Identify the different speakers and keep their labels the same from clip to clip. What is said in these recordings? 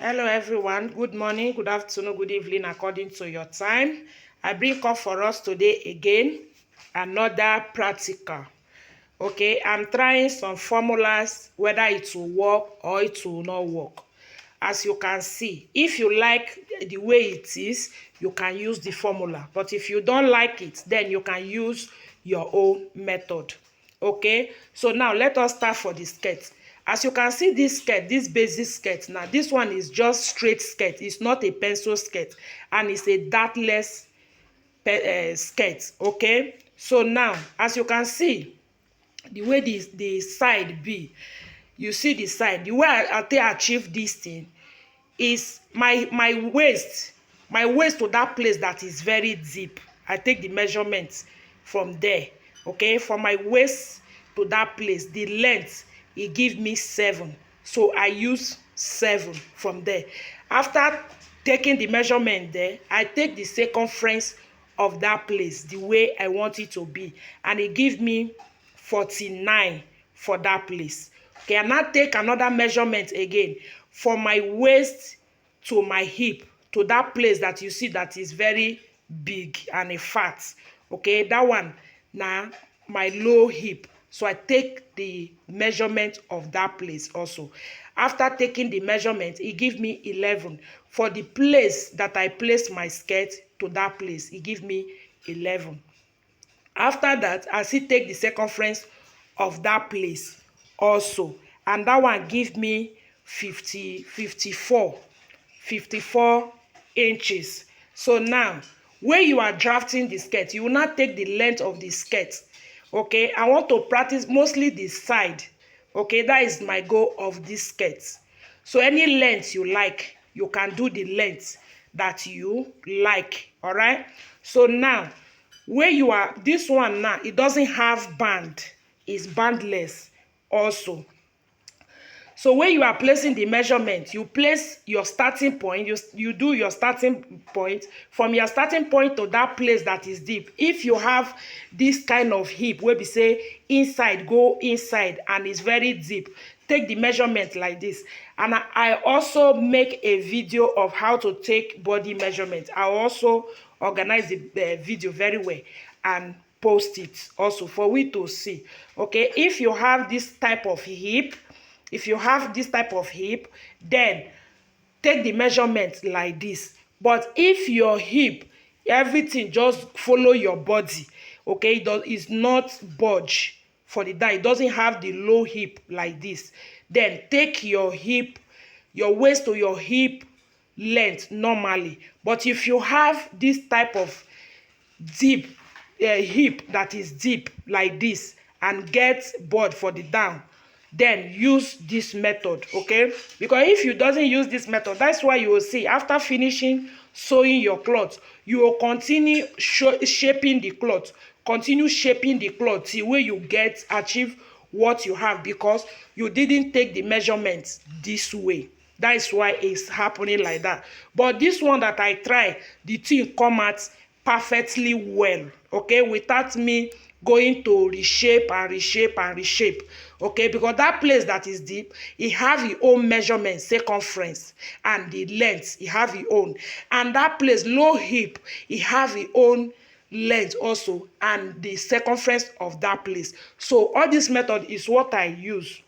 Speaker 1: Hello everyone, good morning, good afternoon, good evening according to your time. I bring up for us today again another practical. Okay, I'm trying some formulas whether it will work or it will not work. As you can see, if you like the way it is, you can use the formula, but if you don't like it, then you can use your own method. Okay, so now let us start for the skirt. As you can see, this skirt, this basic skirt, now this one is just straight skirt. It's not a pencil skirt, and it's a dartless skirt. Okay, so now as you can see, the way the side be, you see the side, the way I take achieve this thing is my waist to that place that is very deep. I take the measurement from there. Okay, from my waist to that place, the length e give me 7, so I use 7 from there. After taking the measurement there, I take the circumference of that place the way I want it to be, and e give me 49 for that place. Okay, and now take another measurement again from my waist to my hip, to that place that you see that is very big and a fat. Okay, that one na my low hip, so I take the measurement of that place also. After taking the measurement, e give me 11 for the place that I place my skirt to that place. E give me 11. After that, I still take the circumference of that place also, and that one give me 54 inches. So now when you are drafting the skirt, you will not take the length of the skirt. Okay, I want to practice mostly the side. Okay, that is my goal of this skirt. So any length you like, you can do the length that you like. All right, so now where you are, this one now, it doesn't have band, it's bandless also. So when you are placing the measurement, you place your starting point, you do your starting point. From your starting point to that place that is deep, if you have this kind of hip where we say inside, go inside, and it's very deep, take the measurement like this. And I also make a video of how to take body measurement. I also organize the video very well and post it also for we to see. Okay, if you have this type of hip, then take the measurement like this. But if your hip, everything just follow your body, okay, it's not budge for the die, it doesn't have the low hip like this, then take your hip, your waist to your hip length normally. But if you have this type of deep hip that is deep like this and get board for the down, then use this method. Okay, because if you doesn't use this method, that's why you will see after finishing sewing your cloth, you will continue shaping the cloth, till where you get achieve what you have, because you didn't take the measurements this way. That is why it's happening like that. But this one that I try, the thing come out perfectly well. Okay, without me going to reshape and reshape and reshape. Okay, because that place that is deep, it have its own measurement, circumference, and the length, it have its own. And that place low hip, it have its own length also, and the circumference of that place. So all this method is what I use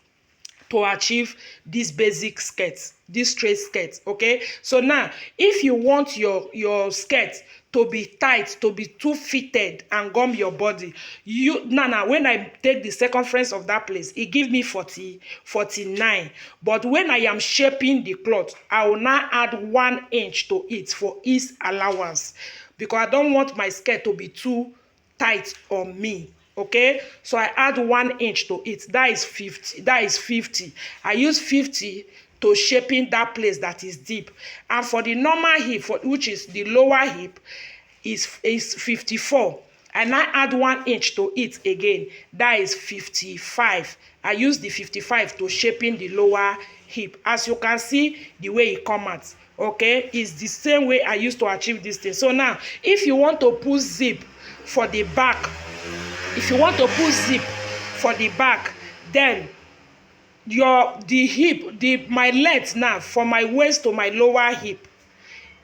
Speaker 1: to achieve this basic skirt, this straight skirt. Okay, so now if you want your skirt to be tight, to be too fitted and gum your body, you now when I take the circumference of that place, it give me 49. But when I am shaping the cloth, I will now add 1 inch to it for ease allowance, because I don't want my skirt to be too tight on me. Okay, so I add 1 inch to it. That is 50. I use 50 to shaping that place that is deep. And for the normal hip, which is the lower hip, is 54. And I add 1 inch to it again. That is 55. I use the 55 to shaping the lower hip. As you can see, the way it come out, okay, is the same way I used to achieve this thing. So now if you want to put zip for the back, then the hip, my length now from my waist to my lower hip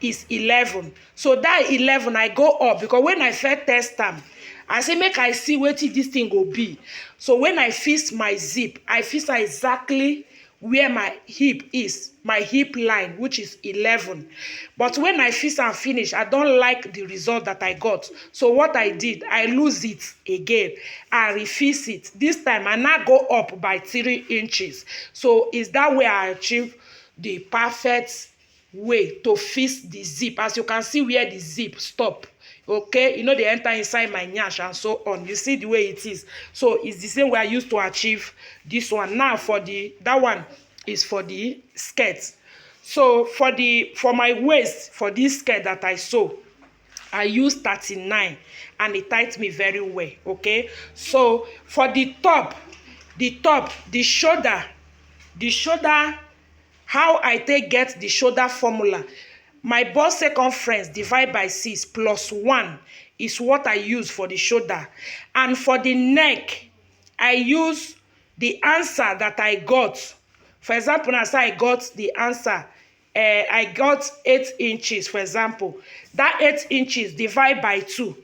Speaker 1: is 11. So that 11 I go up, because when I first test am, I say make I see wetin this thing go be. So when I fix my zip, I fix am exactly where my hip is, my hip line, which is 11. But when I fix am finish, I don't like the result that I got. So what I did, I lose it again, I refix it. This time I now go up by 3 inches. So is that way I achieve the perfect way to fix the zip. As you can see where the zip stop, okay, they enter inside my nyash and so on. You see the way it is. So it's the same way I used to achieve this one. Now for that one is for the skirt. So for my waist, for this skirt that I sew, I use 39 and it tight me very well. Okay, so for the top, the shoulder, how I take get the shoulder formula. My bust circumference divide by 6 plus 1 is what I use for the shoulder. And for the neck, I use the answer that I got. For example, as I got the answer, I got 8 inches, for example. That 8 inches divide by 2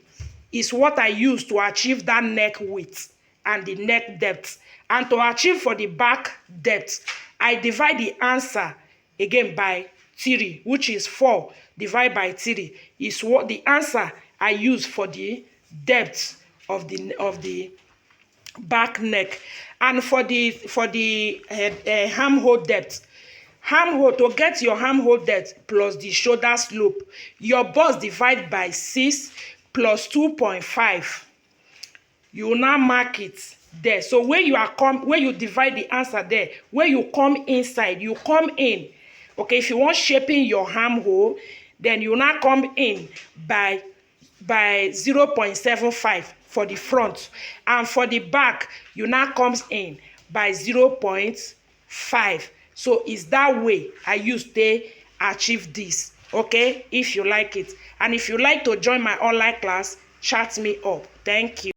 Speaker 1: is what I use to achieve that neck width and the neck depth. And to achieve for the back depth, I divide the answer again by 3, which is 4 divided by 3 is what the answer I use for the depth of the back neck. And for the armhole depth, to get your armhole depth plus the shoulder slope, your bust divide by 6 plus 2.5. You will now mark it there. So when you divide the answer there, when you come inside, you come in. Okay, if you want shaping your armhole, then you now come in by 0.75 for the front, and for the back you now comes in by 0.5. So it's that way I use to achieve this. Okay, if you like it, and if you like to join my online class, chat me up. Thank you.